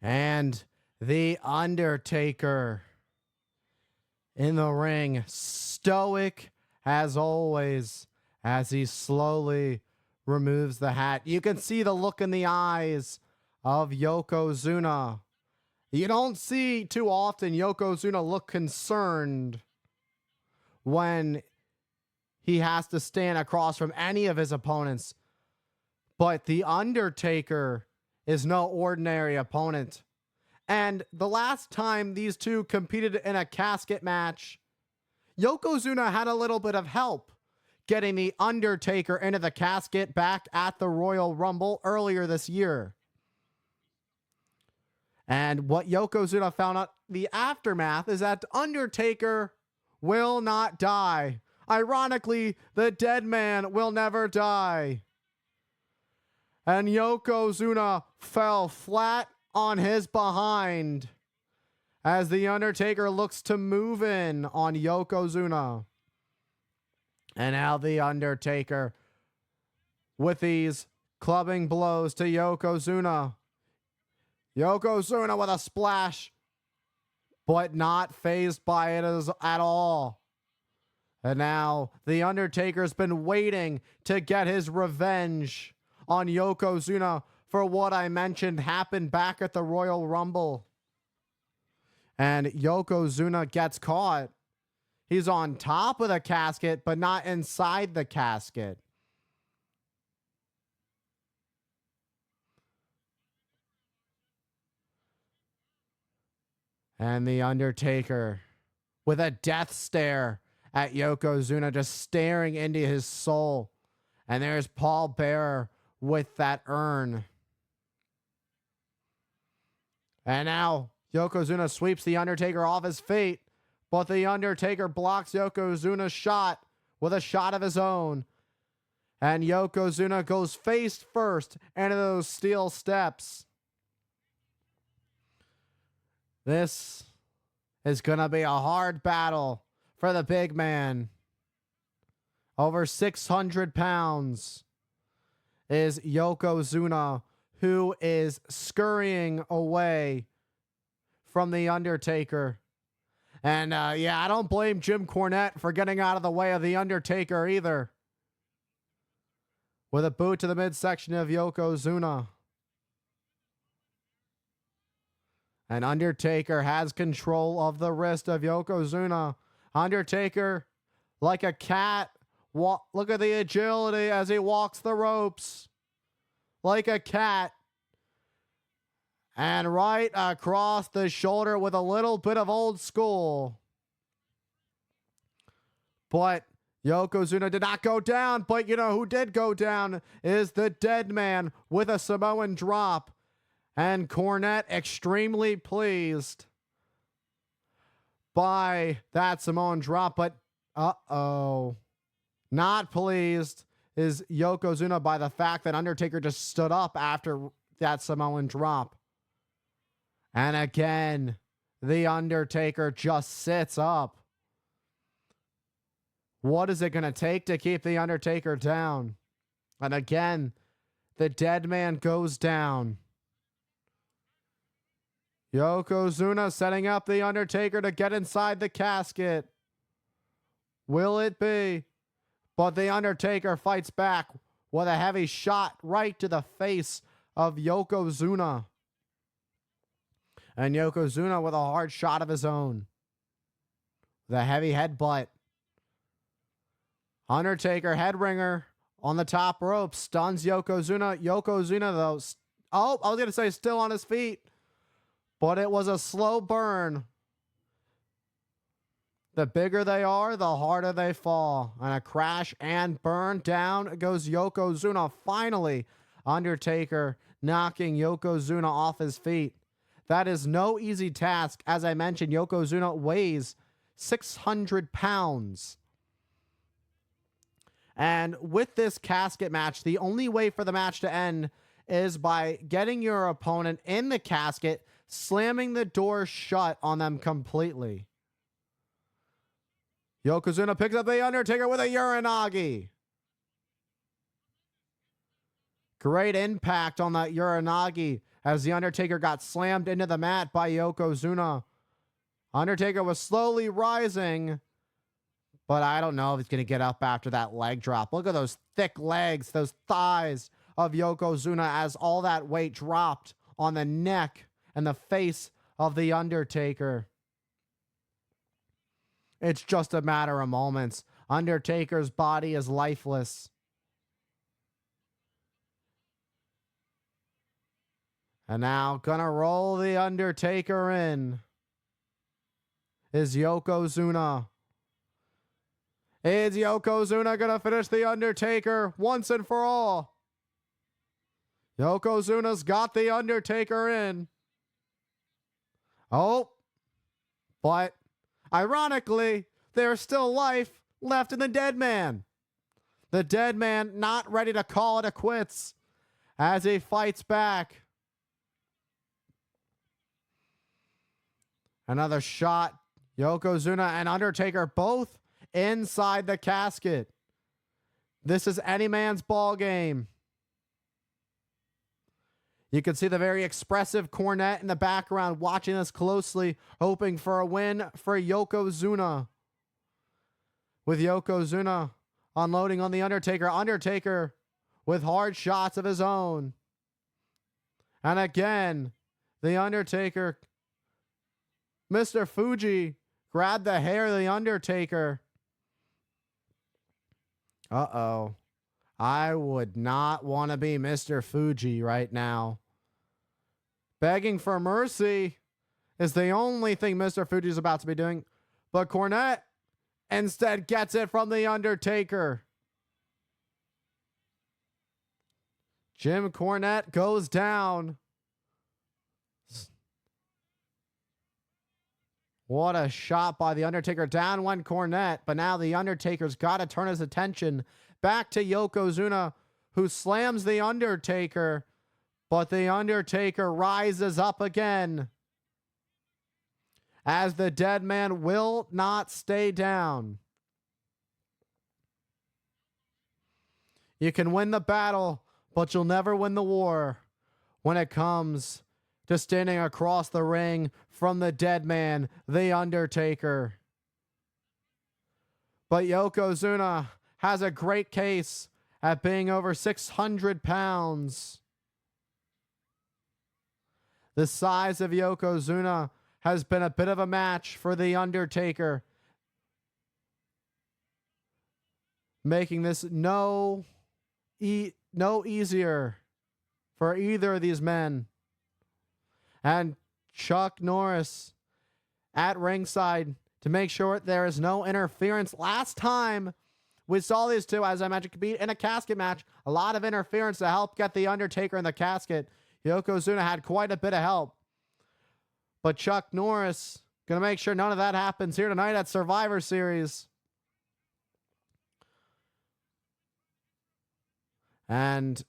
And the Undertaker in the ring, stoic as always, as he slowly removes the hat. You can see the look in the eyes of Yokozuna. You don't see too often Yokozuna look concerned when he has to stand across from any of his opponents. But the Undertaker is no ordinary opponent. And the last time these two competed in a casket match, Yokozuna had a little bit of help getting the Undertaker into the casket back at the Royal Rumble earlier this year. And what Yokozuna found out the aftermath is that Undertaker will not die. Ironically, the dead man will never die. And Yokozuna fell flat on his behind as the Undertaker looks to move in on Yokozuna. And now the Undertaker with these clubbing blows to Yokozuna. Yokozuna with a splash, but not fazed by it at all. And now the Undertaker's been waiting to get his revenge on Yokozuna for what I mentioned happened back at the Royal Rumble. And Yokozuna gets caught. He's on top of the casket, but not inside the casket. And the Undertaker with a death stare at Yokozuna, just staring into his soul. And there's Paul Bearer with that urn. And now Yokozuna sweeps the Undertaker off his feet, but the Undertaker blocks Yokozuna's shot with a shot of his own. And Yokozuna goes face first into those steel steps. This is going to be a hard battle for the big man. Over 600 pounds is Yokozuna, who is scurrying away from the Undertaker. And I don't blame Jim Cornette for getting out of the way of the Undertaker either. With a boot to the midsection of Yokozuna. And Undertaker has control of the wrist of Yokozuna. Undertaker, like a cat, look at the agility as he walks the ropes. Like a cat. And right across the shoulder with a little bit of old school. But Yokozuna did not go down. But you know who did go down is the dead man with a Samoan drop. And Cornette extremely pleased by that Samoan drop. But not pleased is Yokozuna by the fact that Undertaker just stood up after that Samoan drop. And again, the Undertaker just sits up. What is it going to take to keep the Undertaker down? And again, the dead man goes down. Yokozuna setting up the Undertaker to get inside the casket. Will it be? But the Undertaker fights back with a heavy shot right to the face of Yokozuna. And Yokozuna with a hard shot of his own. The heavy headbutt. Undertaker headringer on the top rope. Stuns Yokozuna. Yokozuna, though. I was going to say still on his feet. But it was a slow burn. The bigger they are, the harder they fall. And a crash and burn. Down goes Yokozuna. Finally, Undertaker knocking Yokozuna off his feet. That is no easy task. As I mentioned, Yokozuna weighs 600 pounds. And with this casket match, the only way for the match to end is by getting your opponent in the casket, slamming the door shut on them completely. Yokozuna picks up the Undertaker with a Uranagi. Great impact on that Uranagi as The Undertaker got slammed into the mat by Yokozuna. Undertaker was slowly rising, but I don't know if he's going to get up after that leg drop. Look at those thick legs, those thighs of Yokozuna as all that weight dropped on the neck and the face of The Undertaker. It's just a matter of moments. Undertaker's body is lifeless. And now, gonna roll The Undertaker in is Yokozuna. Is Yokozuna gonna finish The Undertaker once and for all? Yokozuna's got The Undertaker in. Oh, but ironically, there's still life left in the dead man. The dead man not ready to call it a quits as he fights back. Another shot. Yokozuna and Undertaker both inside the casket. This is any man's ball game. You can see the very expressive Cornette in the background watching this closely, hoping for a win for Yokozuna. With Yokozuna unloading on The Undertaker. Undertaker with hard shots of his own. And again, The Undertaker, Mr. Fuji, grabbed the hair of The Undertaker. Uh-oh. I would not want to be Mr. Fuji right now. Begging for mercy is the only thing Mr. Fuji is about to be doing. But Cornette instead gets it from The Undertaker. Jim Cornette goes down. What a shot by The Undertaker. Down went Cornette, but now The Undertaker's got to turn his attention back to Yokozuna, who slams The Undertaker, but The Undertaker rises up again as the dead man will not stay down. You can win the battle, but you'll never win the war when it comes to standing across the ring from the dead man, The Undertaker. But Yokozuna has a great case at being over 600 pounds. The size of Yokozuna has been a bit of a match for The Undertaker, making this no easier for either of these men. And Chuck Norris at ringside to make sure there is no interference. Last time we saw these two, as I mentioned, compete in a casket match. A lot of interference to help get The Undertaker in the casket. Yokozuna had quite a bit of help. But Chuck Norris going to make sure none of that happens here tonight at Survivor Series. And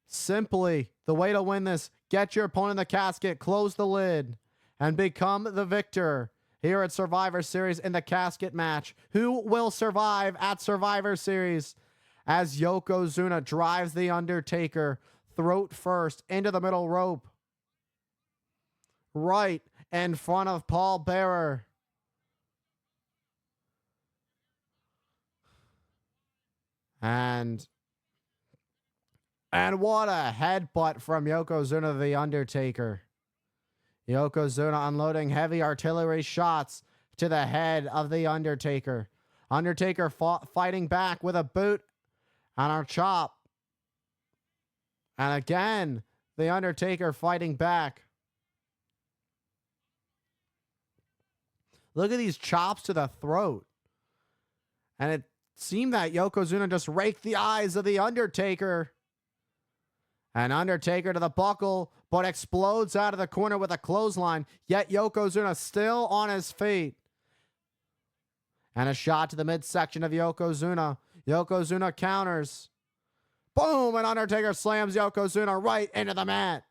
simply, the way to win this, get your opponent in the casket, close the lid, and become the victor here at Survivor Series in the casket match. Who will survive at Survivor Series as Yokozuna drives The Undertaker throat first into the middle rope, right in front of Paul Bearer. And what a headbutt from Yokozuna to The Undertaker. Yokozuna unloading heavy artillery shots to the head of The Undertaker. Undertaker fighting back with a boot and a chop. And again, The Undertaker fighting back. Look at these chops to the throat. And it seemed that Yokozuna just raked the eyes of The Undertaker. And Undertaker to the buckle, but explodes out of the corner with a clothesline. Yet Yokozuna still on his feet. And a shot to the midsection of Yokozuna. Yokozuna counters. Boom! And Undertaker slams Yokozuna right into the mat.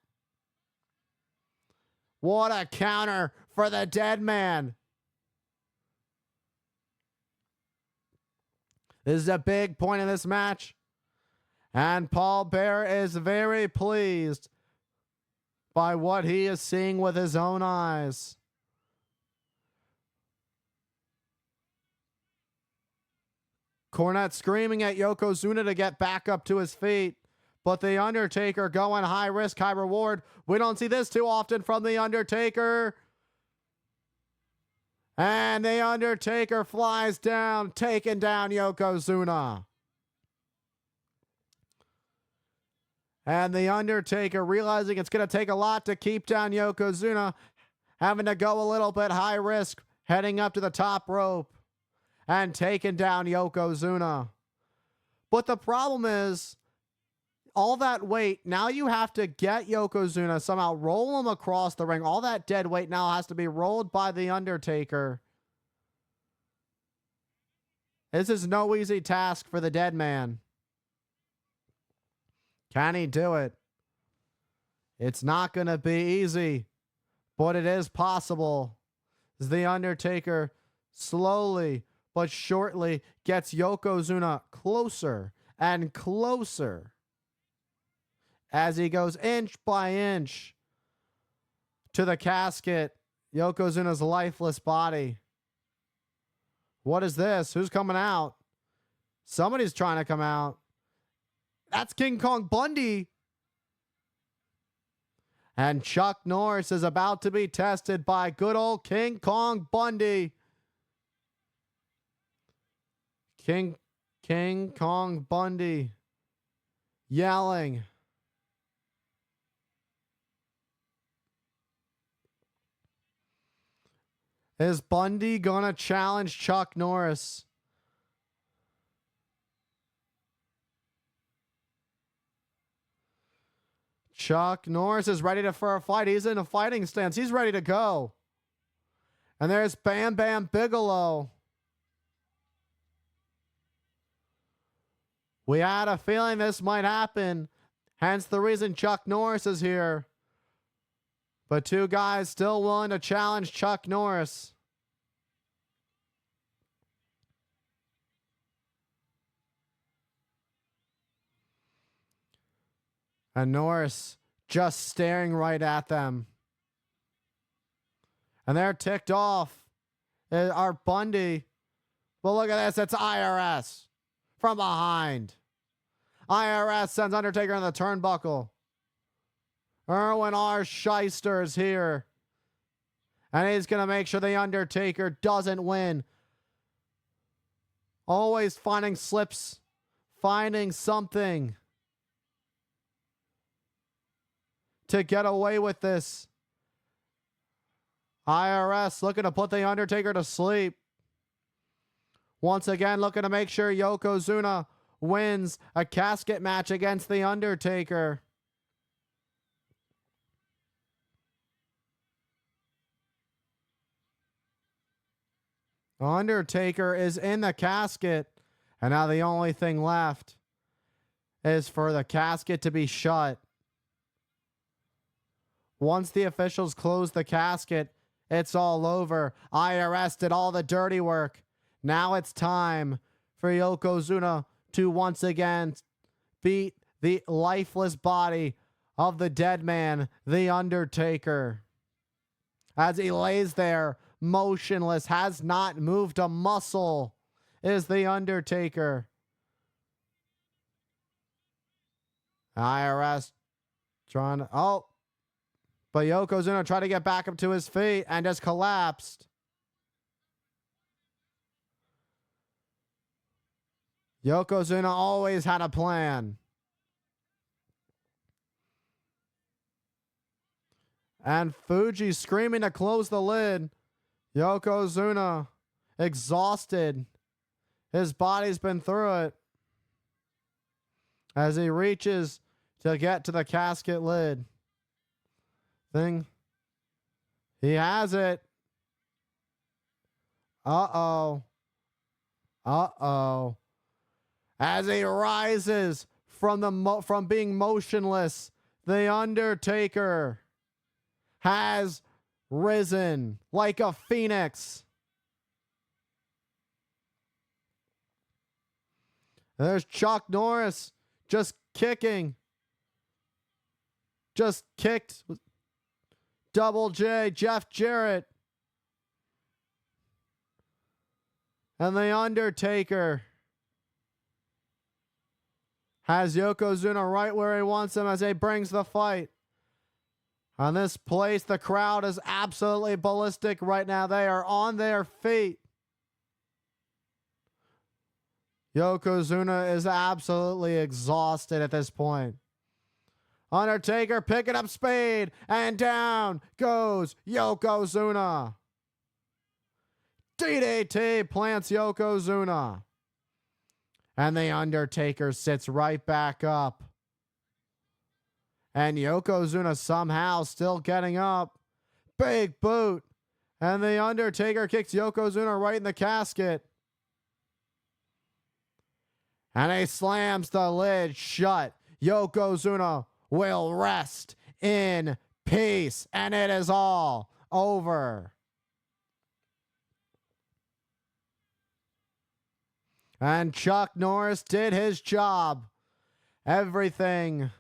What a counter for the dead man. This is a big point in this match. And Paul Bearer is very pleased. by what he is seeing with his own eyes. Cornette screaming at Yokozuna to get back up to his feet. But The Undertaker going high risk, high reward. We don't see this too often from The Undertaker. And The Undertaker flies down, taking down Yokozuna. And The Undertaker, realizing it's going to take a lot to keep down Yokozuna, having to go a little bit high risk, heading up to the top rope and taking down Yokozuna. But the problem is, all that weight, now you have to get Yokozuna, somehow roll him across the ring. All that dead weight now has to be rolled by The Undertaker. This is no easy task for the dead man. Can he do it? It's not going to be easy, but it is possible. As The Undertaker slowly but shortly gets Yokozuna closer and closer as he goes inch by inch to the casket, Yokozuna's lifeless body. What is this? Who's coming out? Somebody's trying to come out. That's King Kong Bundy. And Chuck Norris is about to be tested by good old King Kong Bundy. King Kong Bundy yelling. Is Bundy gonna challenge Chuck Norris? Chuck Norris is ready for a fight. He's in a fighting stance. He's ready to go. And there's Bam Bam Bigelow. We had a feeling this might happen. Hence the reason Chuck Norris is here. But two guys still willing to challenge Chuck Norris. And Norris just staring right at them. And they're ticked off. Our Bundy. Well, look at this. It's IRS. From behind. IRS sends Undertaker in the turnbuckle. Erwin R. Shyster is here. And he's going to make sure The Undertaker doesn't win. Always finding slips. Finding something to get away with this. IRS looking to put The Undertaker to sleep. Once again, looking to make sure Yokozuna wins a casket match against The Undertaker. Undertaker is in the casket, and now the only thing left is for the casket to be shut. Once the officials close the casket, it's all over. IRS did all the dirty work. Now it's time for Yokozuna to once again beat the lifeless body of the dead man, The Undertaker. As he lays there, motionless, has not moved a muscle, is The Undertaker. IRS trying to... Oh! But Yokozuna tried to get back up to his feet and just collapsed. Yokozuna always had a plan. And Fuji screaming to close the lid. Yokozuna exhausted. His body's been through it. As he reaches to get to the casket lid. He has it. Uh-oh. Uh-oh. As he rises from being motionless, The Undertaker has risen like a phoenix. There's Chuck Norris just kicking. Just kicked Double J, Jeff Jarrett. And The Undertaker has Yokozuna right where he wants him as he brings the fight. On this place, the crowd is absolutely ballistic right now. They are on their feet. Yokozuna is absolutely exhausted at this point. Undertaker picking up speed, and down goes Yokozuna. DDT plants Yokozuna. And The Undertaker sits right back up. And Yokozuna somehow still getting up. Big boot. And The Undertaker kicks Yokozuna right in the casket. And he slams the lid shut. Yokozuna will rest in peace. And it is all over. And Chuck Norris did his job. Everything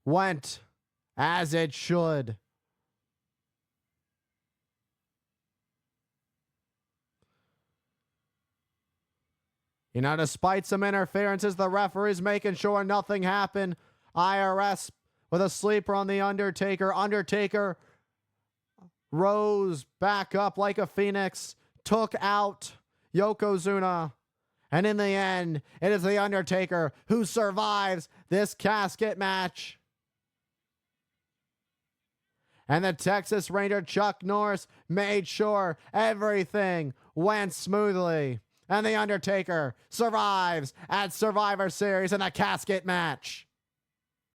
went as it should. You know, despite some interferences, the referee's making sure nothing happened. IRS with a sleeper on The Undertaker. Undertaker rose back up like a phoenix, took out Yokozuna. And in the end, it is The Undertaker who survives this casket match. And the Texas Ranger Chuck Norris made sure everything went smoothly. And The Undertaker survives at Survivor Series in a casket match.